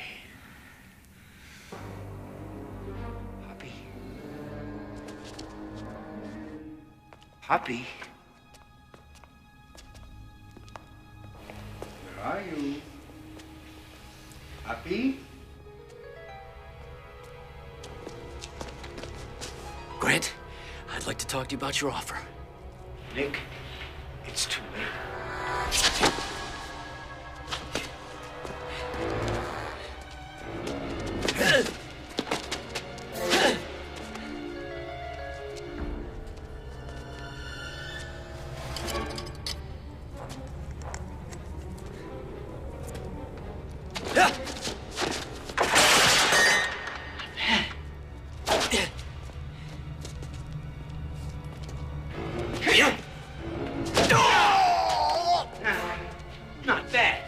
Happy. Happy. Where are you? Happy? Grant, I'd like to talk to you about your offer. Nick, it's too late. Not bad.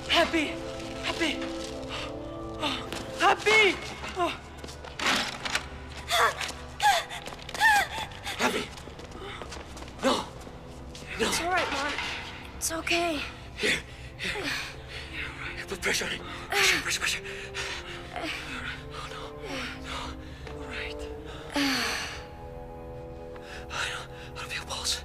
Happy! Happy! Oh, happy! Oh. Happy! No! No! It's all right, Mom. It's okay. Here. Put pressure on it. Pressure. Oh, no. All right. I don't feel pulse.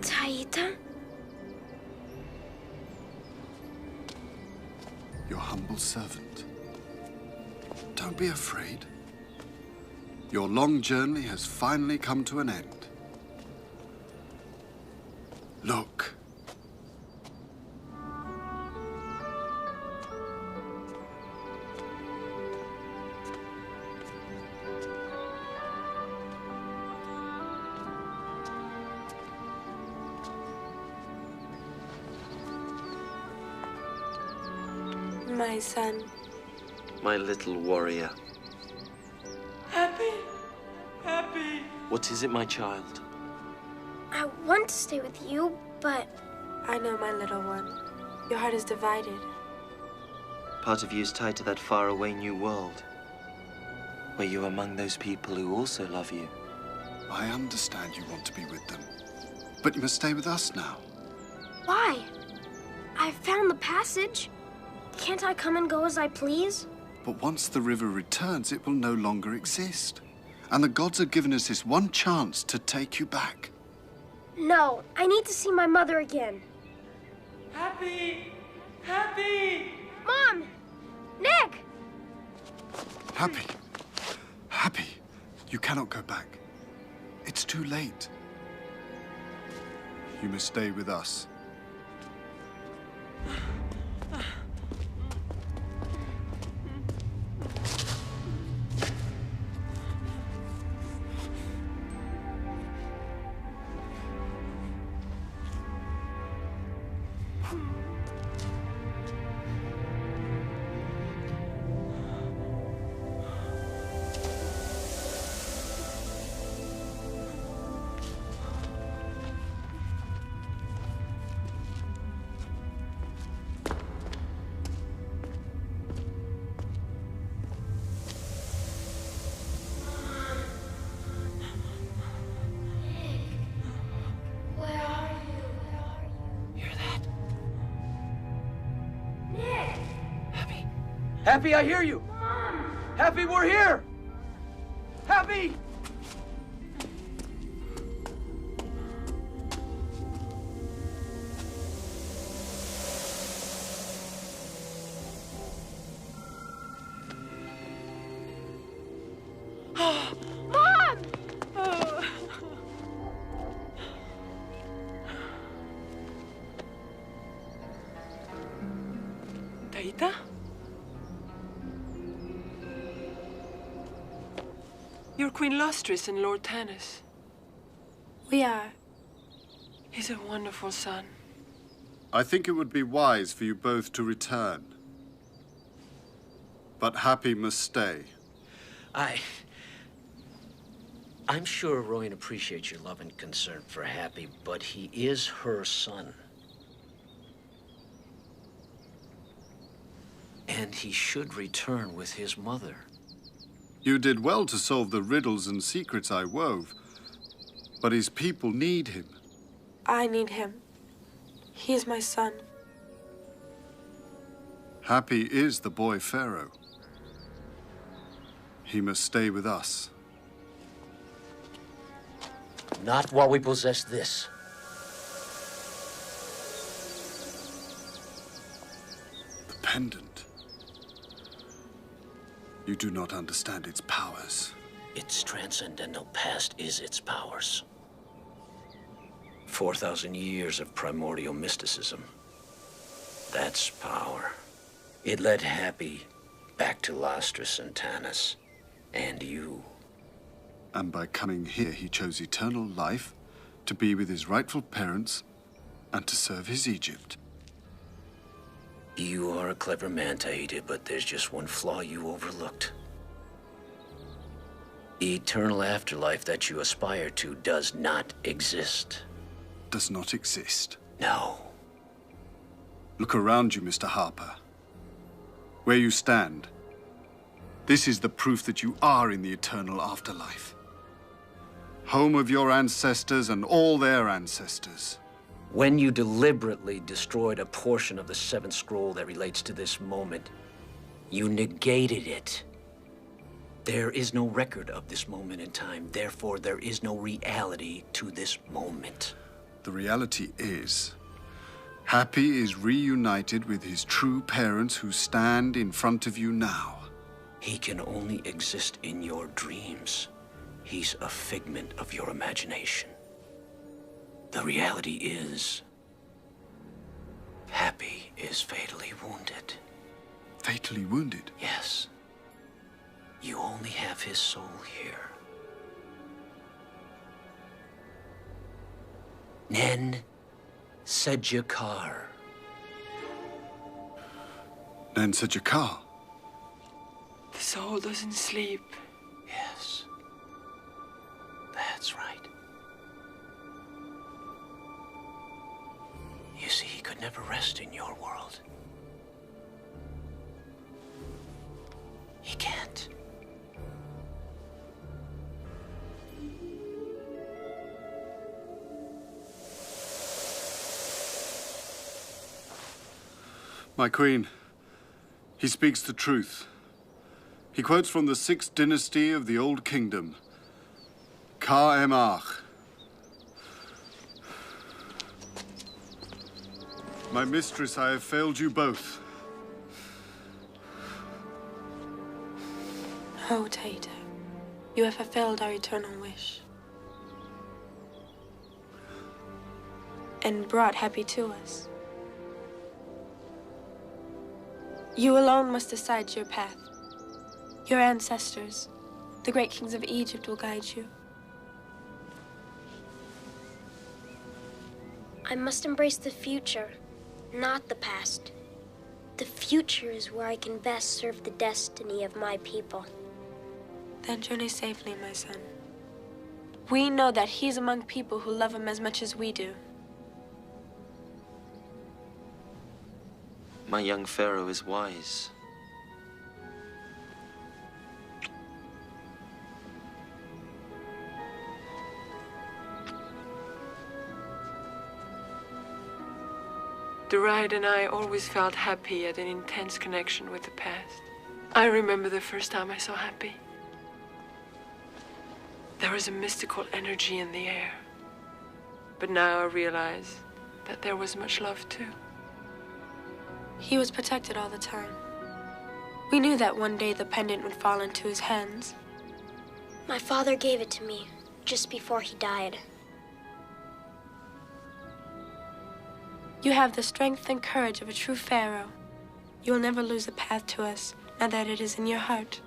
Taita? Your humble servant. Don't be afraid. Your long journey has finally come to an end. Look. My son. My little warrior. Happy. Happy. What is it, my child? I want to stay with you, but... I know, my little one. Your heart is divided. Part of you is tied to that faraway new world. Were you among those people who also love you? I understand you want to be with them. But you must stay with us now. Why? I've found the passage. Can't I come and go as I please? But once the river returns, it will no longer exist. And the gods have given us this one chance to take you back. No, I need to see my mother again. Happy! Happy! Mom! Nick! Happy. Happy. You cannot go back. It's too late. You must stay with us. Happy, I hear you! Mom! Happy, we're here! Happy! Mom! Taita? You're Queen Lostris and Lord Tanus. We are. He's a wonderful son. I think it would be wise for you both to return. But Happy must stay. I'm sure Royan appreciates your love and concern for Happy, but he is her son. And he should return with his mother. You did well to solve the riddles and secrets I wove, but his people need him. I need him. He is my son. Happy is the boy Pharaoh. He must stay with us. Not while we possess this. The pendant. You do not understand its powers. Its transcendental past is its powers. 4,000 years of primordial mysticism. That's power. It led Happy back to Lostris and Tanus, and you. And by coming here, he chose eternal life, to be with his rightful parents, and to serve his Egypt. You are a clever man, Taita, but there's just one flaw you overlooked. The eternal afterlife that you aspire to does not exist. Does not exist? No. Look around you, Mr. Harper. Where you stand. This is the proof that you are in the eternal afterlife. Home of your ancestors and all their ancestors. When you deliberately destroyed a portion of the seventh scroll that relates to this moment, you negated it. There is no record of this moment in time, therefore there is no reality to this moment. The reality is, Happy is reunited with his true parents who stand in front of you now. He can only exist in your dreams. He's a figment of your imagination. The reality is, Happy is fatally wounded. Fatally wounded? Yes. You only have his soul here. Nen Sejakar. Nen Sejakar? The soul doesn't sleep. Yes. That's right. You see, he could never rest in your world. He can't. My queen, he speaks the truth. He quotes from the 6th dynasty of the Old Kingdom. Ka-Emach. My mistress, I have failed you both. No, Taita. You have fulfilled our eternal wish. And brought happy to us. You alone must decide your path. Your ancestors, the great kings of Egypt, will guide you. I must embrace the future, not the past. The future is where I can best serve the destiny of my people. Then journey safely, my son. We know that he's among people who love him as much as we do. My young Pharaoh is wise. Duraid and I always felt happy at an intense connection with the past. I remember the first time I saw Happy. There was a mystical energy in the air. But now I realize that there was much love too. He was protected all the time. We knew that one day the pendant would fall into his hands. My father gave it to me just before he died. You have the strength and courage of a true pharaoh. You will never lose the path to us, now that it is in your heart.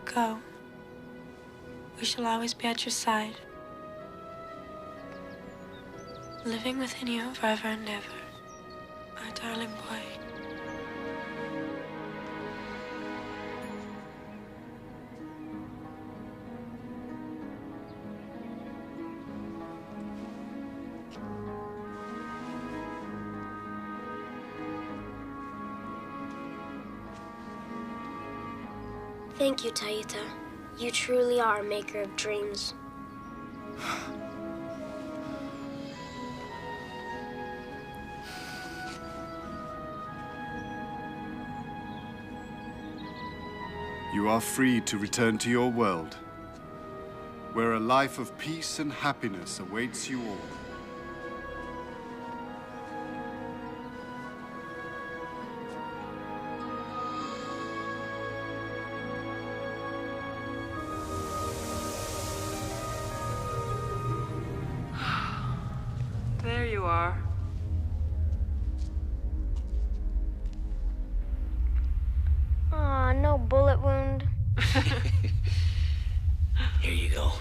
Go. We shall always be at your side, living within you forever and ever, my darling boy. Thank you, Taita. You truly are a maker of dreams. You are free to return to your world, where a life of peace and happiness awaits you all. There you are. Aw, no bullet wound. Here you go.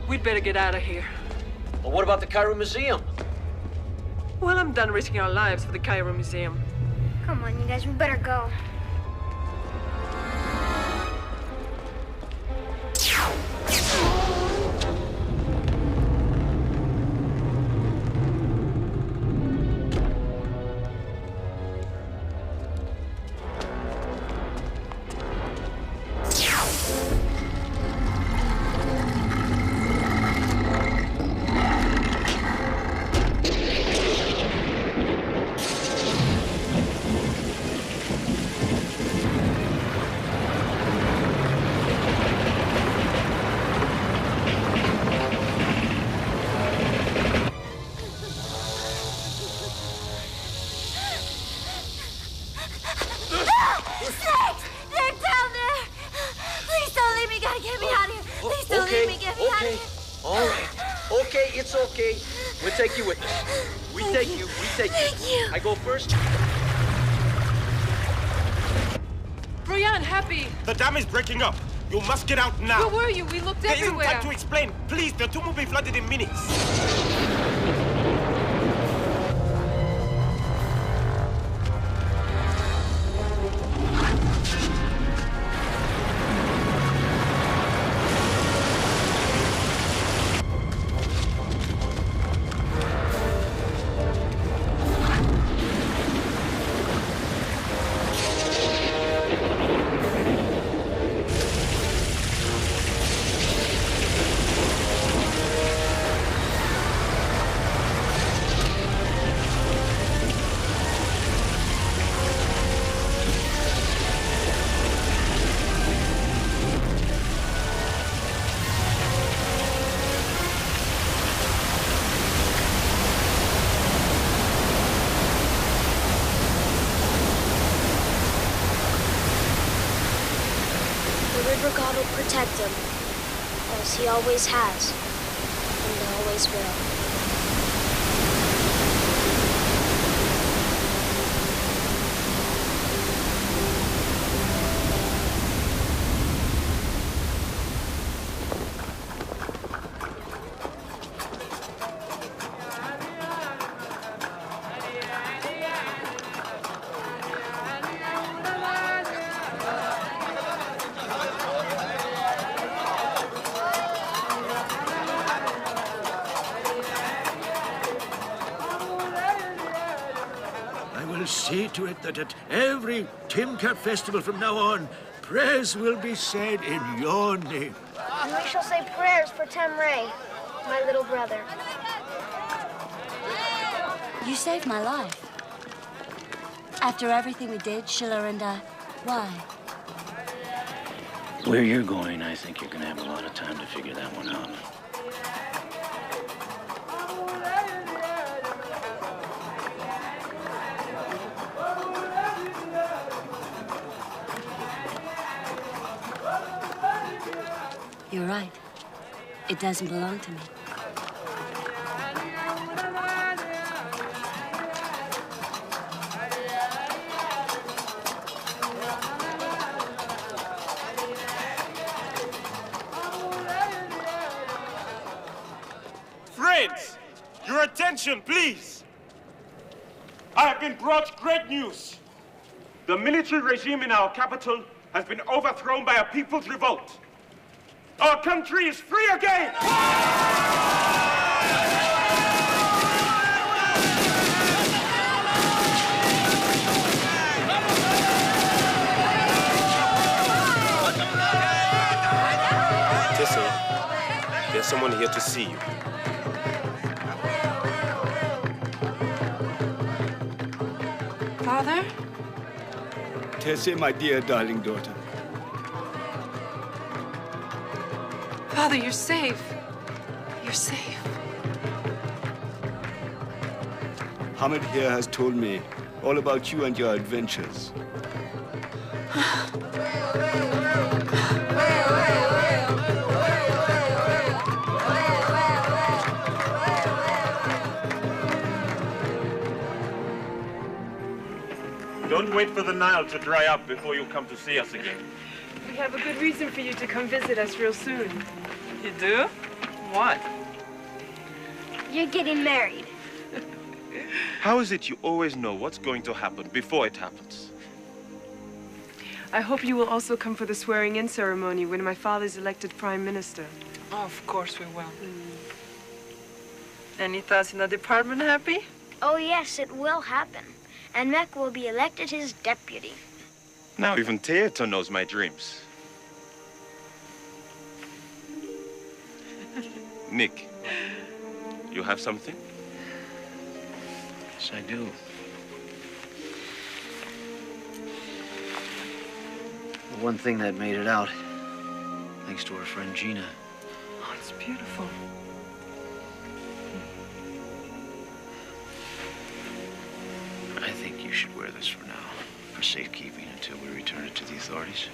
We'd better get out of here. Well, what about the Cairo Museum? Well, I'm done risking our lives for the Cairo Museum. Come on, you guys, we better go. Okay, we'll take you with us. We take you. Thank you. I go first. Brian, Happy! The dam is breaking up. You must get out now. Where were you? We looked There everywhere. isn't time to explain. Please, the tomb will be flooded in minutes. God will protect him, as he always has, and always will. See to it that at every Timcat festival from now on, prayers will be said in your name. And we shall say prayers for Temray, my little brother. You saved my life. After everything we did, Schiller and I, why? Where you're going, I think you're gonna have a lot of time to figure that one out. You're right. It doesn't belong to me. Friends, your attention, please. I have been brought great news. The military regime in our capital has been overthrown by a people's revolt. Our country is free again! Tessa, there's someone here to see you. Father? Tessa, my dear darling daughter. Father, you're safe. You're safe. Hamid here has told me all about you and your adventures. Don't wait for the Nile to dry up before you come to see us again. We have a good reason for you to come visit us real soon. You do? What? You're getting married. How is it you always know what's going to happen before it happens? I hope you will also come for the swearing-in ceremony when my father's elected prime minister. Oh, of course we will. Any thoughts in the department, Happy? Oh, yes, it will happen. And Mek will be elected his deputy. Now even Taita knows my dreams. Nick, you have something? Yes, I do. The one thing that made it out, thanks to our friend Gina. Oh, it's beautiful. I think you should wear this for now, for safekeeping until we return it to the authorities.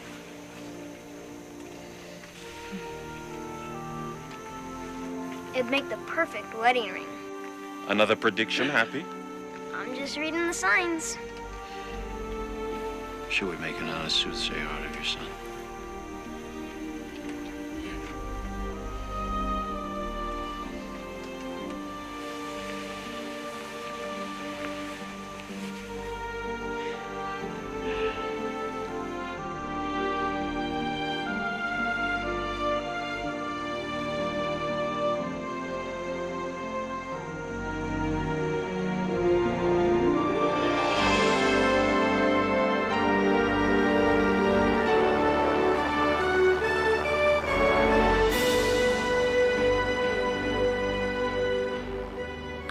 It'd make the perfect wedding ring. Another prediction, Happy? I'm just reading the signs. Should we make an honest soothsayer out of your son?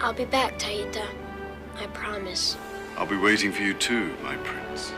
I'll be back, Taita. I promise. I'll be waiting for you too, my prince.